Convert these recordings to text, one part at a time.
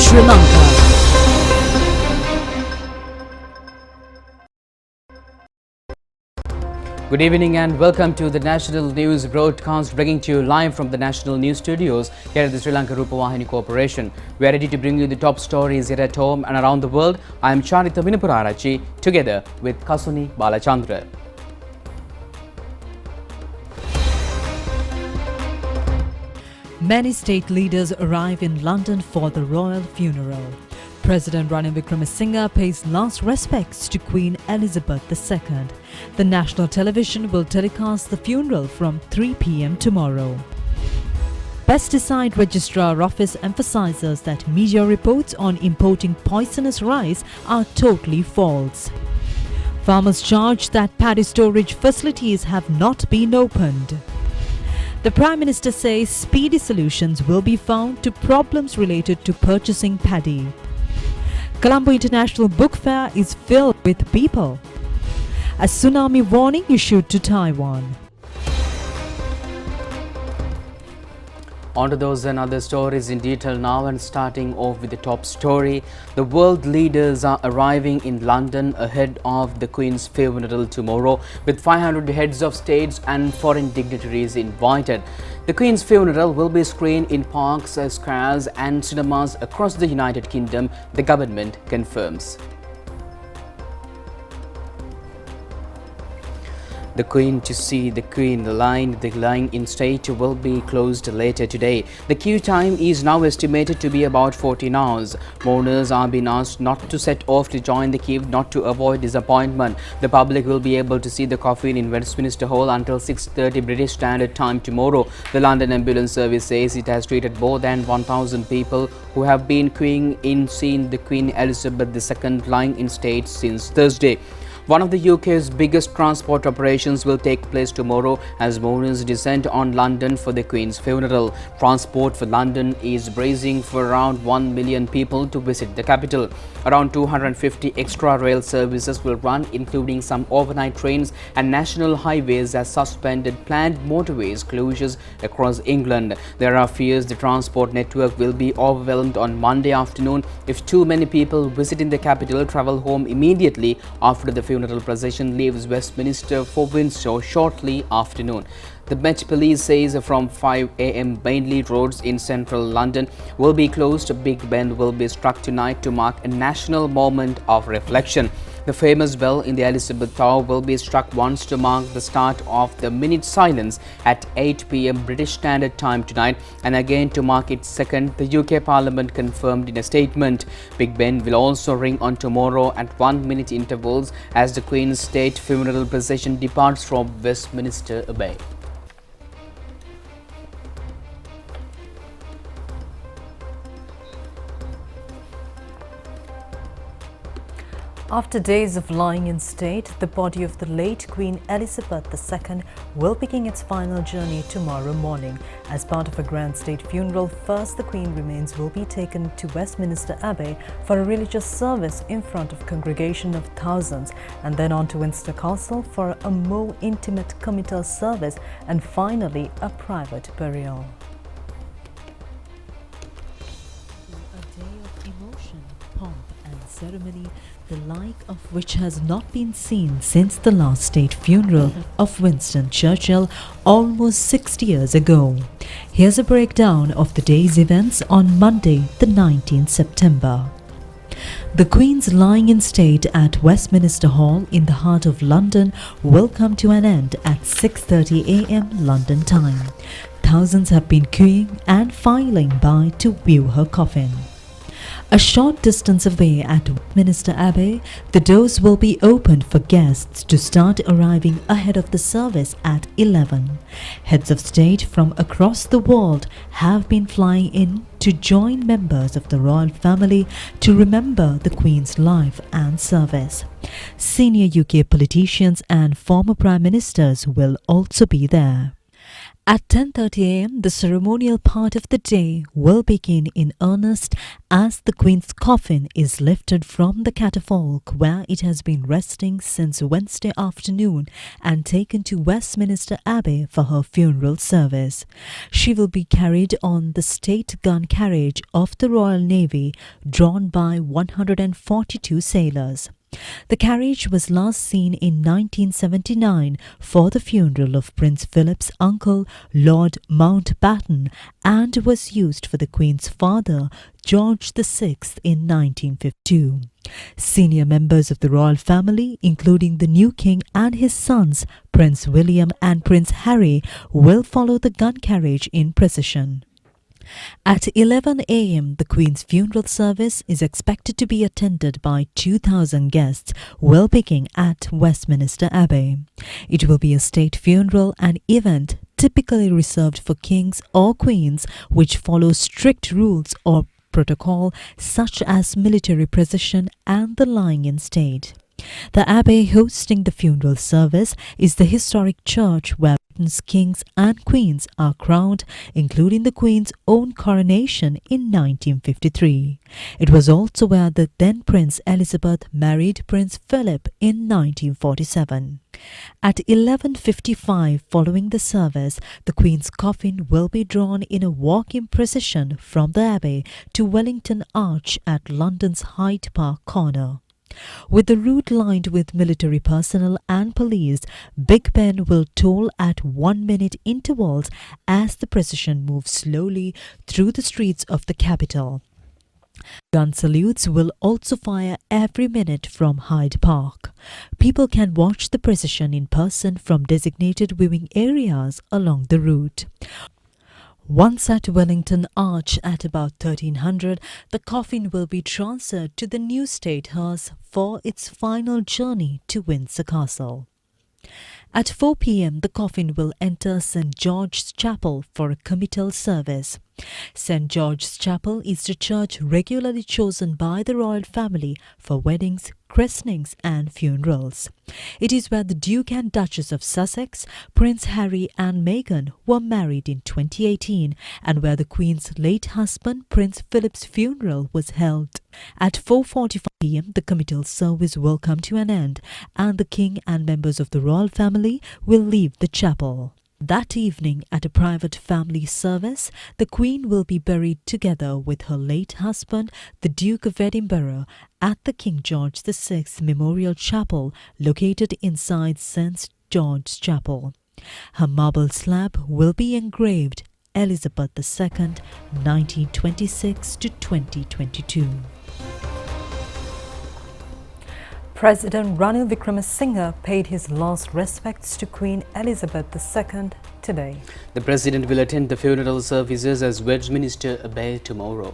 Sri Lanka. Good evening and welcome to the National News broadcast, bringing to you live from the National News Studios here at the ChannelEye Rupavahini Corporation. We are ready to bring you the top stories here at home and around the world. I am Charita Vinapurarachi, together with Kasuni Balachandra. Many state leaders arrive in London for the royal funeral. President Ranil Wickremesinghe pays last respects to Queen Elizabeth II. The national television will telecast the funeral from 3 p.m. tomorrow. Pesticide Registrar Office emphasizes that media reports on importing poisonous rice are totally false. Farmers charge that paddy storage facilities have not been opened. The Prime Minister says speedy solutions will be found to problems related to purchasing paddy. Colombo International Book Fair is filled with people. A tsunami warning issued to Taiwan. On to those and other stories in detail now, and starting off with the top story. The world leaders are arriving in London ahead of the Queen's funeral tomorrow, with 500 heads of states and foreign dignitaries invited. The Queen's funeral will be screened in parks, squares and cinemas across the United Kingdom, the government confirms. The Queen to see the Queen. The line in state will be closed later today. The queue time is now estimated to be about 14 hours. Mourners are being asked not to set off to join the queue, not to avoid disappointment. The public will be able to see the coffin in Westminster Hall until 6:30 British Standard Time tomorrow. The London Ambulance Service says it has treated more than 1,000 people who have been queuing in seeing the Queen Elizabeth II lying in state since Thursday. One of the UK's biggest transport operations will take place tomorrow as mourners descend on London for the Queen's funeral. Transport for London is bracing for around 1 million people to visit the capital. Around 250 extra rail services will run, including some overnight trains, and national highways has suspended planned motorways closures across England. There are fears the transport network will be overwhelmed on Monday afternoon if too many people visiting the capital travel home immediately after the funeral procession leaves Westminster for Windsor shortly afternoon. The Met Police says from 5 a.m. mainly roads in central London will be closed. Big Ben will be struck tonight to mark a national moment of reflection. The famous bell in the Elizabeth Tower will be struck once to mark the start of the minute silence at 8 p.m. British Standard Time tonight, and again to mark its second, the UK Parliament confirmed in a statement. Big Ben will also ring on tomorrow at 1-minute intervals as the Queen's state funeral procession departs from Westminster Abbey. After days of lying in state, the body of the late Queen Elizabeth II will begin its final journey tomorrow morning. As part of a grand state funeral, first the Queen remains will be taken to Westminster Abbey for a religious service in front of congregation of thousands, and then on to Windsor Castle for a more intimate committal service, and finally a private burial. A day of emotion, pomp and ceremony, the like of which has not been seen since the last state funeral of Winston Churchill almost 60 years ago. Here's a breakdown of the day's events on Monday, the 19th September. The Queen's lying in state at Westminster Hall in the heart of London will come to an end at 6:30 a.m. London time. Thousands have been queuing and filing by to view her coffin. A short distance away at Westminster Abbey, the doors will be opened for guests to start arriving ahead of the service at 11. Heads of state from across the world have been flying in to join members of the royal family to remember the Queen's life and service. Senior UK politicians and former prime ministers will also be there. At 10:30 a.m., the ceremonial part of the day will begin in earnest as the Queen's coffin is lifted from the catafalque where it has been resting since Wednesday afternoon and taken to Westminster Abbey for her funeral service. She will be carried on the state gun carriage of the Royal Navy, drawn by 142 sailors. The carriage was last seen in 1979 for the funeral of Prince Philip's uncle, Lord Mountbatten, and was used for the Queen's father, George VI, in 1952. Senior members of the royal family, including the new king and his sons, Prince William and Prince Harry, will follow the gun carriage in procession. At 11 a.m., the Queen's funeral service is expected to be attended by 2,000 guests, will begin at Westminster Abbey. It will be a state funeral, an event typically reserved for kings or queens, which follows strict rules or protocol such as military procession and the lying in state. The abbey hosting the funeral service is the historic church where Britain's kings and queens are crowned, including the Queen's own coronation in 1953. It was also where the then Prince Elizabeth married Prince Philip in 1947. At 11:55 following the service, the Queen's coffin will be drawn in a walk-in procession from the abbey to Wellington Arch at London's Hyde Park corner. With the route lined with military personnel and police, Big Ben will toll at 1-minute intervals as the procession moves slowly through the streets of the capital. Gun salutes will also fire every minute from Hyde Park. People can watch the procession in person from designated viewing areas along the route. Once at Wellington Arch at about 1300, the coffin will be transferred to the new State Hearse for its final journey to Windsor Castle. At 4 p.m., the coffin will enter St. George's Chapel for a committal service. St. George's Chapel is the church regularly chosen by the royal family for weddings, christenings and funerals. It is where the Duke and Duchess of Sussex, Prince Harry and Meghan were married in 2018 and where the Queen's late husband Prince Philip's funeral was held. At 4:45 p.m. the committal service will come to an end and the King and members of the royal family will leave the chapel. That evening, at a private family service, the Queen will be buried together with her late husband, the Duke of Edinburgh, at the King George VI Memorial Chapel located inside St. George's Chapel. Her marble slab will be engraved Elizabeth II, 1926 to 2022. President Ranil Wickremesinghe paid his last respects to Queen Elizabeth II today. The President will attend the funeral services at Westminster Abbey tomorrow.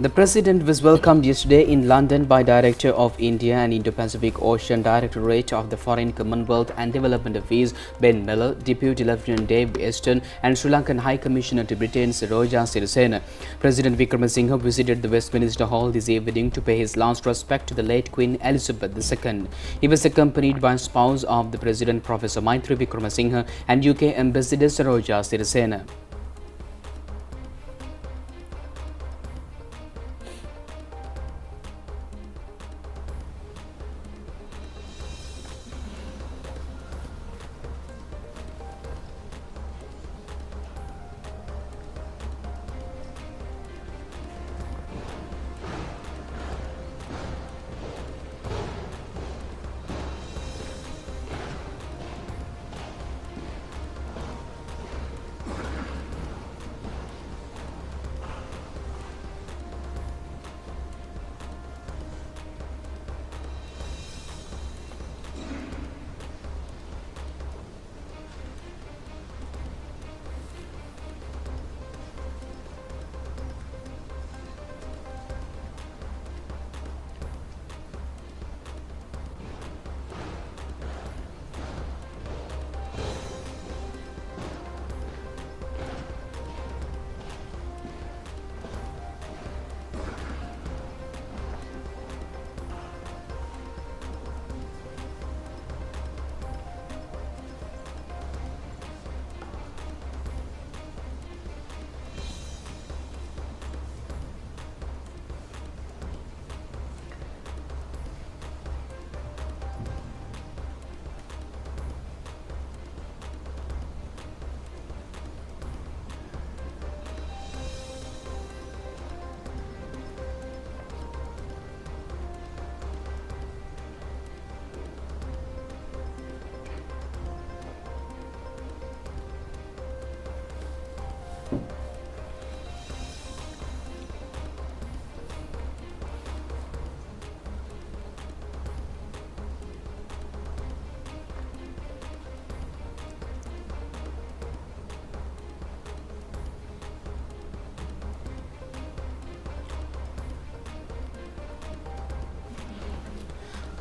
The President was welcomed yesterday in London by Director of India and Indo-Pacific Ocean Directorate of the Foreign Commonwealth and Development Affairs Ben Miller, Deputy Lieutenant Dave Easton and Sri Lankan High Commissioner to Britain Saroja Sirisena. President Wickremesinghe visited the Westminster Hall this evening to pay his last respect to the late Queen Elizabeth II. He was accompanied by spouse of the President Professor Maitri Wickremesinghe and UK Ambassador Saroja Sirisena.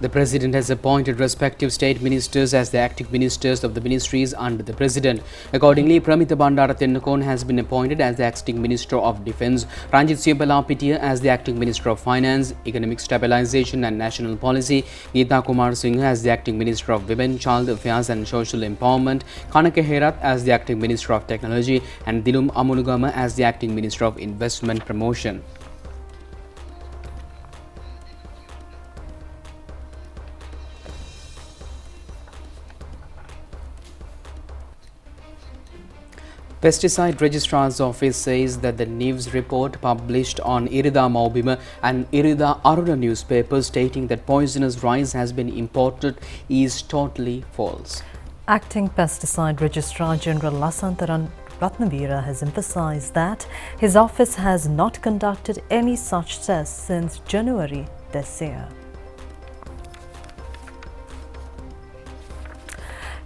The President has appointed respective state ministers as the acting ministers of the ministries under the President. Accordingly, Pramita Bandara Tennakon has been appointed as the acting Minister of Defence, Ranjit Singh Palapitiya as the acting Minister of Finance, Economic Stabilisation and National Policy, Geeta Kumar Singh as the acting Minister of Women, Child Affairs and Social Empowerment, Kanaka Herath as the acting Minister of Technology and Dilum Amunugama as the acting Minister of Investment Promotion. Pesticide Registrar's Office says that the news report published on Irida Maubima and Irida Aruna newspapers stating that poisonous rice has been imported is totally false. Acting Pesticide Registrar General Lasantaran Ratnavira has emphasized that his office has not conducted any such tests since January this year.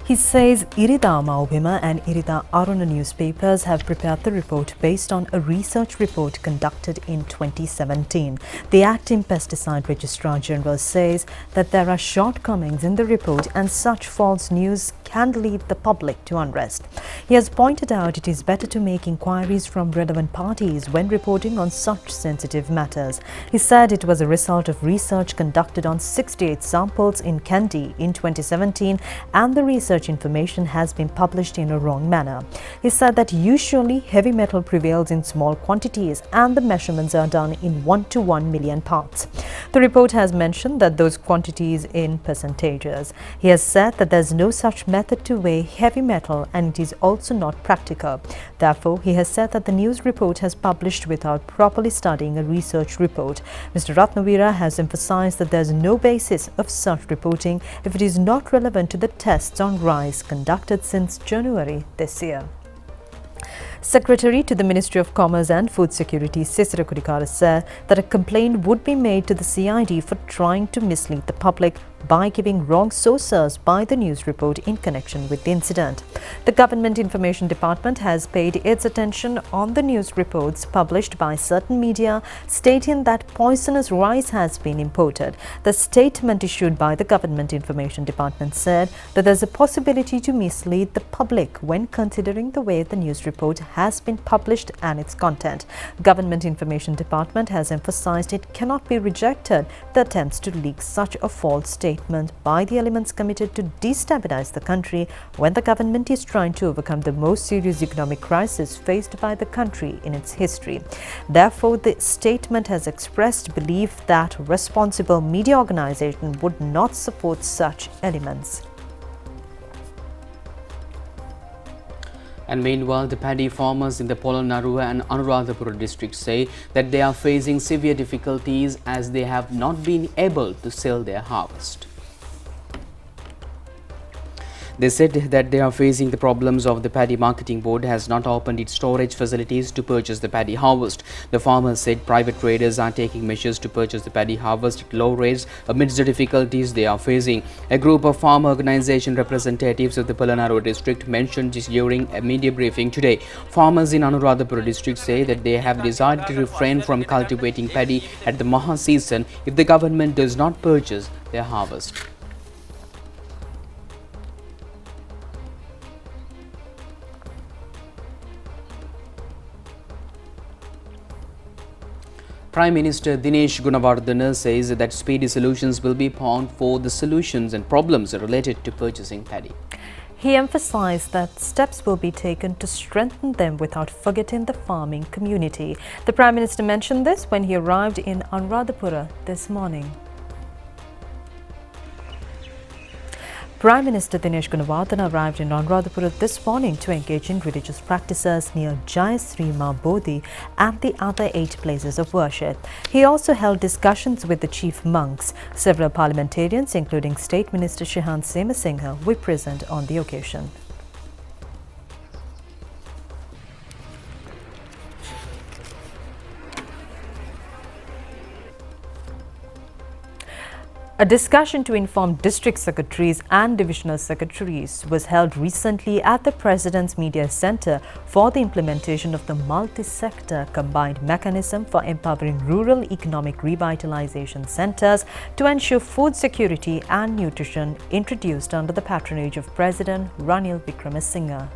He says Irida Maubima and Irida Aruna newspapers have prepared the report based on a research report conducted in 2017. The acting Pesticide Registrar General says that there are shortcomings in the report and such false news can lead the public to unrest. He has pointed out it is better to make inquiries from relevant parties when reporting on such sensitive matters. He said it was a result of research conducted on 68 samples in Kandy in 2017 and the research information has been published in a wrong manner. He said that usually heavy metal prevails in small quantities and the measurements are done in 1 to 1 million parts. The report has mentioned that those quantities in percentages. He has said that there is no such method to weigh heavy metal and it is also not practical. Therefore, he has said that the news report has published without properly studying a research report. Mr. Ratnavira has emphasized that there is no basis of such reporting if it is not relevant to the tests on rice conducted since January this year. Secretary to the Ministry of Commerce and Food Security, Sisira Kudikara, said that a complaint would be made to the CID for trying to mislead the public by giving wrong sources by the news report in connection with the incident. The Government Information Department has paid its attention on the news reports published by certain media stating that poisonous rice has been imported. The statement issued by the Government Information Department said that there is a possibility to mislead the public when considering the way the news report has been published and its content. Government Information Department has emphasized it cannot be rejected the attempts to leak such a false statement by the elements committed to destabilize the country when the government is trying to overcome the most serious economic crisis faced by the country in its history. Therefore, the statement has expressed belief that responsible media organization would not support such elements. And meanwhile, the paddy farmers in the Polonnaruwa and Anuradhapura districts say that they are facing severe difficulties as they have not been able to sell their harvest. They said that they are facing the problems of the Paddy Marketing Board has not opened its storage facilities to purchase the paddy harvest. The farmers said private traders are taking measures to purchase the paddy harvest at low rates amidst the difficulties they are facing. A group of farm organization representatives of the Polonnaruwa district mentioned this during a media briefing today. Farmers in Anuradhapura district say that they have decided to refrain from cultivating paddy at the Maha season if the government does not purchase their harvest. Prime Minister Dinesh Gunawardhana says that speedy solutions will be found for the solutions and problems related to purchasing paddy. He emphasized that steps will be taken to strengthen them without forgetting the farming community. The Prime Minister mentioned this when he arrived in Anuradhapura this morning. Prime Minister Dinesh Gunawardhana arrived in Anuradhapura this morning to engage in religious practices near Jayasri Ma Bodhi and the other 8 places of worship. He also held discussions with the chief monks. Several parliamentarians, including State Minister Shehan Semasinghe, were present on the occasion. A discussion to inform district secretaries and divisional secretaries was held recently at the President's Media Center for the implementation of the multi-sector combined mechanism for empowering rural economic revitalization centers to ensure food security and nutrition, introduced under the patronage of President Ranil Wickremesinghe.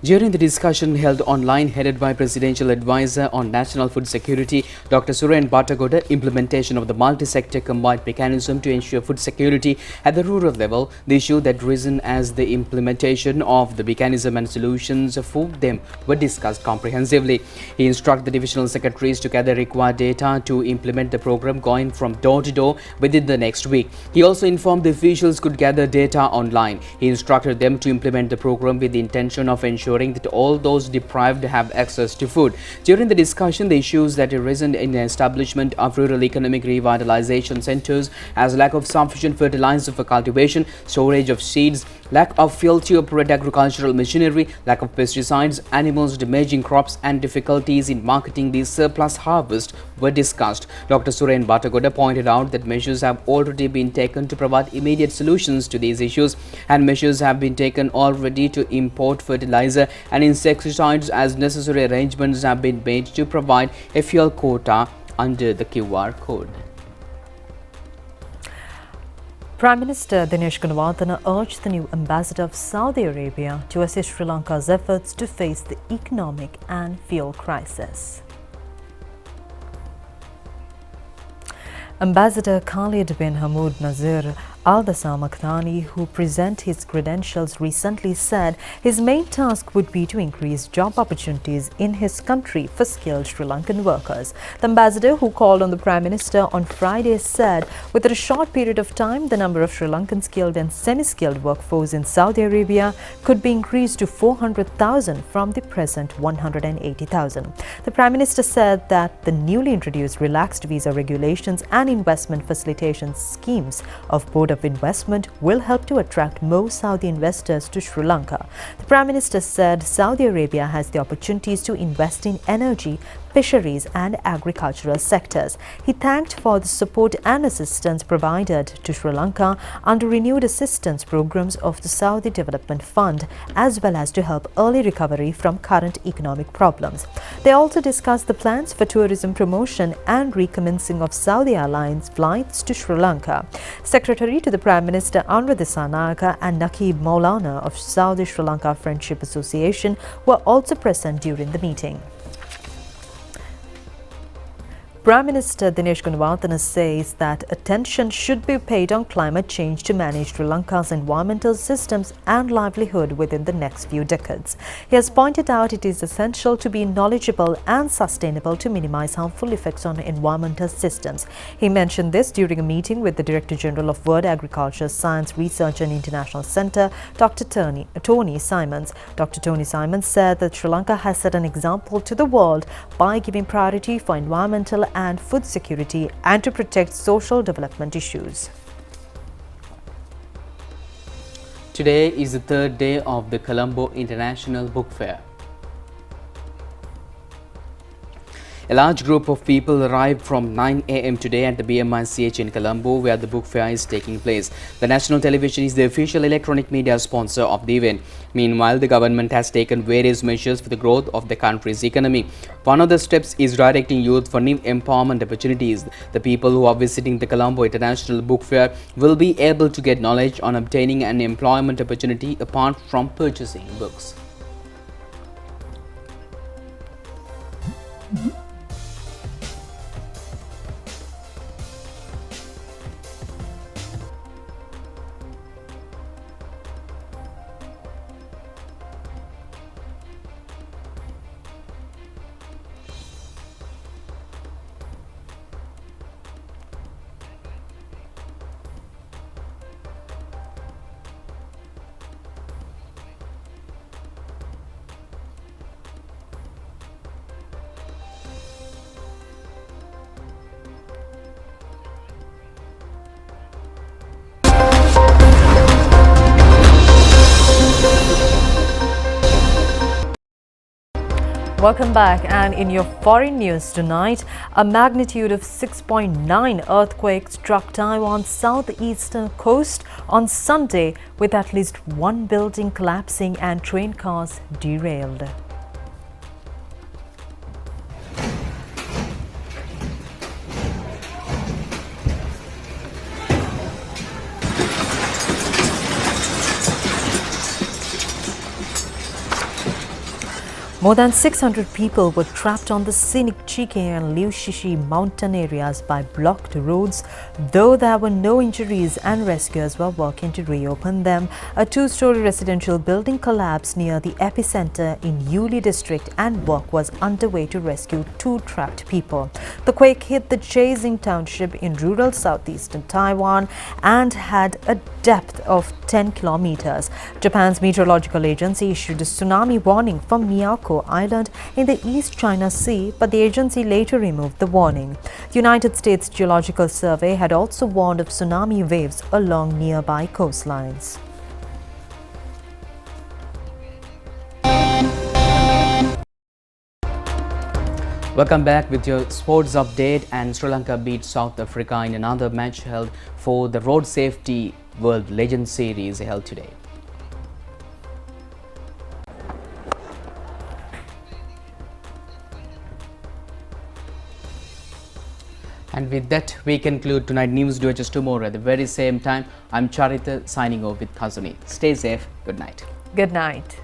During the discussion held online headed by Presidential Advisor on National Food Security, Dr. Suren Bhattagoda, implementation of the multi-sector combined mechanism to ensure food security at the rural level, the issue that risen as the implementation of the mechanism and solutions for them were discussed comprehensively. He instructed the divisional secretaries to gather required data to implement the program going from door to door within the next week. He also informed the officials could gather data online. He instructed them to implement the program with the intention of ensuring that all those deprived have access to food. During the discussion, the issues that arisen in the establishment of rural economic revitalization centers as lack of sufficient fertilizer for cultivation, storage of seeds, lack of fuel to operate agricultural machinery, lack of pesticides, animals damaging crops and difficulties in marketing the surplus harvest were discussed. Dr. Suren Bhattagoda pointed out that measures have already been taken to provide immediate solutions to these issues, and measures have been taken already to import fertilizer and insecticides as necessary arrangements have been made to provide a fuel quota under the QR code. Prime Minister Dinesh Gunawardhana urged the new ambassador of Saudi Arabia to assist Sri Lanka's efforts to face the economic and fuel crisis. Ambassador Khalid bin Hamoud Nazir Al-Dasa Makhtani, who present his credentials, recently said his main task would be to increase job opportunities in his country for skilled Sri Lankan workers. The ambassador, who called on the Prime Minister on Friday, said within a short period of time, the number of Sri Lankan skilled and semi-skilled workforce in Saudi Arabia could be increased to 400,000 from the present 180,000. The Prime Minister said that the newly introduced relaxed visa regulations and investment facilitation schemes of Board of Investment will help to attract more Saudi investors to Sri Lanka. The Prime Minister said Saudi Arabia has the opportunities to invest in energy, fisheries and agricultural sectors. He thanked for the support and assistance provided to Sri Lanka under renewed assistance programs of the Saudi Development Fund, as well as to help early recovery from current economic problems. They also discussed the plans for tourism promotion and recommencing of Saudi Airlines flights to Sri Lanka. Secretary to the Prime Minister Anwar Dissanayake and Nakib Maulana of Saudi Sri Lanka Friendship Association were also present during the meeting. Prime Minister Dinesh Gunawardhana says that attention should be paid on climate change to manage Sri Lanka's environmental systems and livelihood within the next few decades. He has pointed out it is essential to be knowledgeable and sustainable to minimize harmful effects on environmental systems. He mentioned this during a meeting with the Director General of World Agriculture, Science, Research and International Centre, Dr. Tony Simons. Dr. Tony Simons said that Sri Lanka has set an example to the world by giving priority for environmental and food security and to protect social development issues. Today is the third day of the Colombo International Book Fair. A large group of people arrived from 9 a.m. today at the BMICH in Colombo, where the book fair is taking place. The national television is the official electronic media sponsor of the event. Meanwhile, the government has taken various measures for the growth of the country's economy. One of the steps is directing youth for new empowerment opportunities. The people who are visiting the Colombo International Book Fair will be able to get knowledge on obtaining an employment opportunity apart from purchasing books. Welcome back, and in your foreign news tonight, a magnitude of 6.9 earthquake struck Taiwan's southeastern coast on Sunday, with at least one building collapsing and train cars derailed. More than 600 people were trapped on the scenic Chike and Liu Shishi mountain areas by blocked roads, though there were no injuries and rescuers were working to reopen them. A two-story residential building collapsed near the epicenter in Yuli district, and work was underway to rescue two trapped people. The quake hit the Chasing township in rural southeastern Taiwan and had a depth of 10 kilometers. Japan's meteorological agency issued a tsunami warning for Miyako Island in the East China Sea, but the agency later removed the warning. The United States Geological Survey had also warned of tsunami waves along nearby coastlines. Welcome back with your sports update. And Sri Lanka beat South Africa in another match held for the Road Safety World Legend Series held today. And with that, we conclude tonight's news. Do it just tomorrow at the very same time. I'm Charita signing off with Khazuni. Stay safe. Good night. Good night.